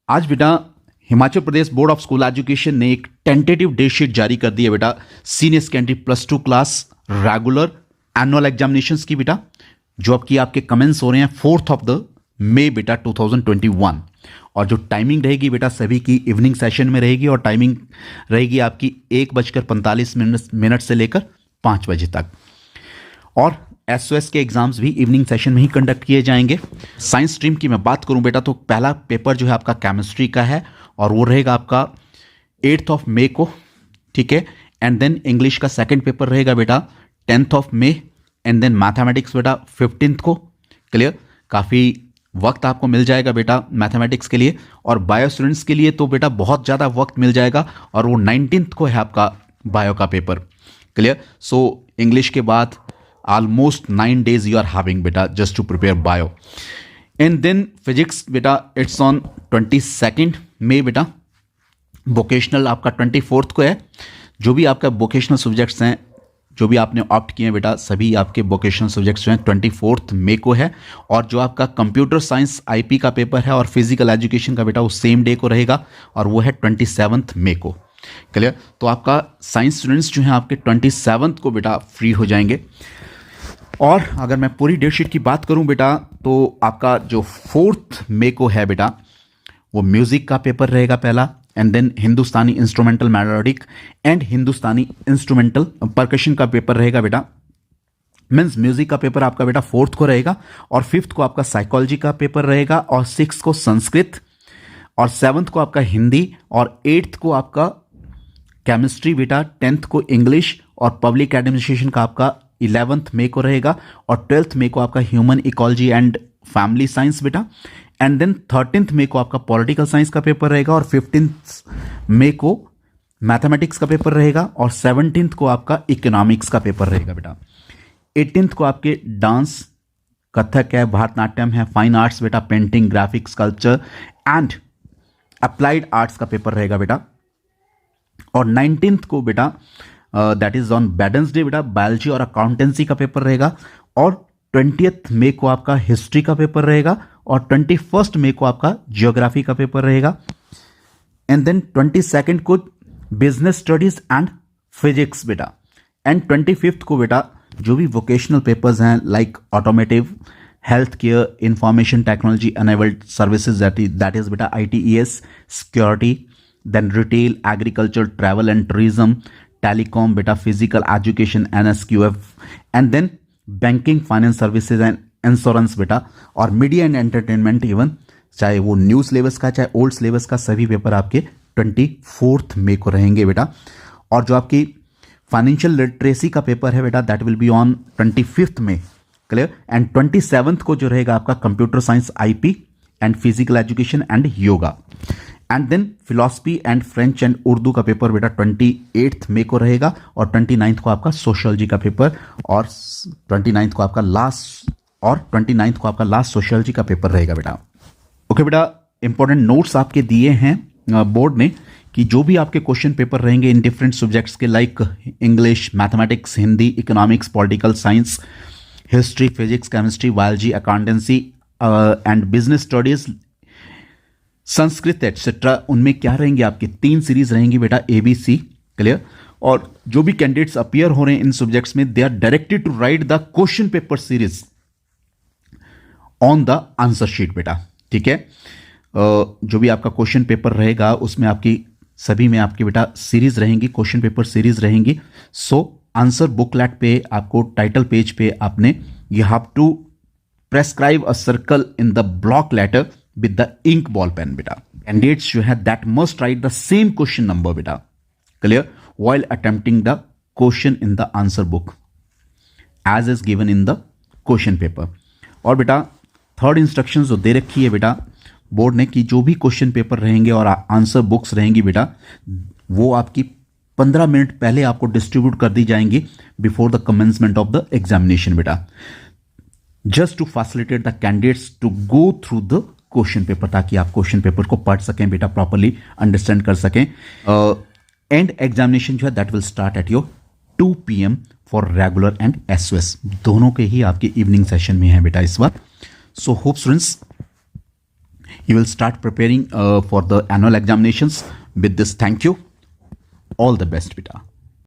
आज बेटा Himachal Pradesh board of school education ने एक टेंटेटिव डेट शीट जारी कर दी है बेटा senior secondary +2 class regular annual examinations की बेटा, जो आपकी आपके कमेंट्स हो रहे हैं 4th ऑफ द मई बेटा 2021। और जो टाइमिंग रहेगी बेटा सभी की इवनिंग सेशन में रहेगी और टाइमिंग रहेगी आपकी 1:45 से लेकर 5 बजे तक। और एसओएस के एग्जाम्स भी इवनिंग सेशन में ही कंडक्ट किए जाएंगे। साइंस स्ट्रीम की मैं बात करूं बेटा तो पहला पेपर जो है आपका केमिस्ट्री का है और वो रहेगा आपका 8th ऑफ मई को, ठीक है। एंड देन इंग्लिश का सेकंड पेपर रहेगा बेटा 10th of May and then mathematics बेटा 15th को। क्लियर, काफ़ी वक्त आपको मिल जाएगा बेटा मैथमेटिक्स के लिए। और बायो स्टूडेंट्स के लिए तो बेटा बहुत ज़्यादा वक्त मिल जाएगा और वो 19th को है आपका बायो का पेपर। क्लियर, सो इंग्लिश के बाद almost 9 days you are having beta just to prepare bio. And then physics beta it's on 22nd May बेटा। वोकेशनल आपका 24th को है। जो भी आपका वोकेशनल सब्जेक्ट्स हैं जो भी आपने ऑप्ट किए हैं बेटा सभी आपके वोकेशनल सब्जेक्ट्स जो हैं 24th मई को है। और जो आपका कंप्यूटर साइंस आईपी का पेपर है और फिजिकल एजुकेशन का बेटा वो सेम डे को रहेगा और वो है 27th मई को। क्लियर, तो आपका साइंस स्टूडेंट्स जो हैं आपके 27th को बेटा फ्री हो जाएंगे। और अगर मैं पूरी डेट शीट की बात करूं बेटा तो आपका जो 4th मई को है बेटा वो म्यूजिक का पेपर रहेगा पहला। And then Hindustani instrumental melodic and Hindustani instrumental percussion का पेपर रहेगा बेटा। मीन्स म्यूजिक का पेपर आपका बेटा 4th को रहेगा और 5th को आपका साइकोलॉजी का पेपर रहेगा और 6th को संस्कृत और 7th को आपका हिंदी और 8th को आपका केमिस्ट्री बेटा, 10th को इंग्लिश और पब्लिक एडमिनिस्ट्रेशन का आपका 11th मई को रहेगा और 12th मई को आपका human ecology and family science बेटा। एंड देन 13th मई को आपका पॉलिटिकल साइंस का पेपर रहेगा और 15th मई को मैथमेटिक्स का पेपर रहेगा और 17th को आपका इकोनॉमिक्स का पेपर रहेगा बेटा। 18th को आपके डांस, कथक है, भारतनाट्यम है, फाइन आर्ट्स बेटा, painting, graphics, sculpture and applied arts का पेपर रहेगा बेटा। और 19th को बेटा दैट इज ऑन वेडनेसडे बेटा बायोलॉजी और अकाउंटेंसी का पेपर रहेगा और 20th मई को आपका हिस्ट्री का पेपर रहेगा और 21st मई को आपका जियोग्राफी का पेपर रहेगा। एंड देन 22nd को बिजनेस स्टडीज एंड फिजिक्स बेटा। एंड 25th को बेटा जो भी वोकेशनल पेपर्स हैं like automotive, health care, information technology enabled services that is बेटा ITES, security, then retail, agriculture, travel and tourism, telecom बेटा, physical education NSQF and then banking, finance services and insurance बेटा और media and entertainment, even चाहे वो new syllabus का चाहे old syllabus का सभी पेपर आपके 24th मई को रहेंगे बेटा। और जो आपकी फाइनेंशियल लिटरेसी का पेपर है बेटा that will be on 25th May. Clear, and 27th को जो रहेगा आपका computer science IP and physical education and yoga. And then philosophy and French and Urdu का पेपर बेटा 28th मई को रहेगा और 29th को आपका सोशियोलॉजी का पेपर और 29th को आपका लास्ट सोशियोलॉजी का पेपर रहेगा बेटा। ओके बेटा, इंपॉर्टेंट नोट्स आपके दिए हैं बोर्ड ने कि जो भी आपके क्वेश्चन पेपर रहेंगे इन डिफरेंट सब्जेक्ट्स के like English, mathematics, Hindi, economics, political science, history, physics, chemistry, biology, accountancy and business studies, Sanskrit etcetera, उनमें क्या रहेंगे आपकी 3 सीरीज रहेंगी बेटा ABC। क्लियर, और जो भी कैंडिडेट्स अपीयर हो रहे हैं इन सब्जेक्ट्स में they are directed to write the question paper series on the answer sheet बेटा। ठीक है, जो भी आपका क्वेश्चन पेपर रहेगा उसमें आपकी सभी में आपकी बेटा सीरीज रहेंगी, क्वेश्चन पेपर सीरीज रहेंगी। सो आंसर बुकलेट पे आपको टाइटल पेज पे आपने you have to prescribe a circle in the block letter with the ink ball pen beta. Candidates जो है that must write the same question number beta. Clear? While attempting the question in the answer book as is given in the question paper. और बेटा third instructions जो दे रखी है बेटा board ने कि जो भी क्वेश्चन पेपर रहेंगे और आंसर बुक्स रहेंगी बेटा वो आपकी 15 मिनट पहले आपको डिस्ट्रीब्यूट कर दी जाएंगी before the commencement of the examination बेटा, just to facilitate the candidates to go through the question paper ताकि आप क्वेश्चन पेपर को पढ़ सकें बेटा, प्रॉपरली अंडरस्टैंड कर सकें। एंड एग्जामिनेशन जो है that will start at your 2 PM for regular and SOS, दोनों के ही आपके इवनिंग सेशन में है बेटा इस बार। So hope students You will start preparing for the annual examinations. With this, thank you. All the best, beta.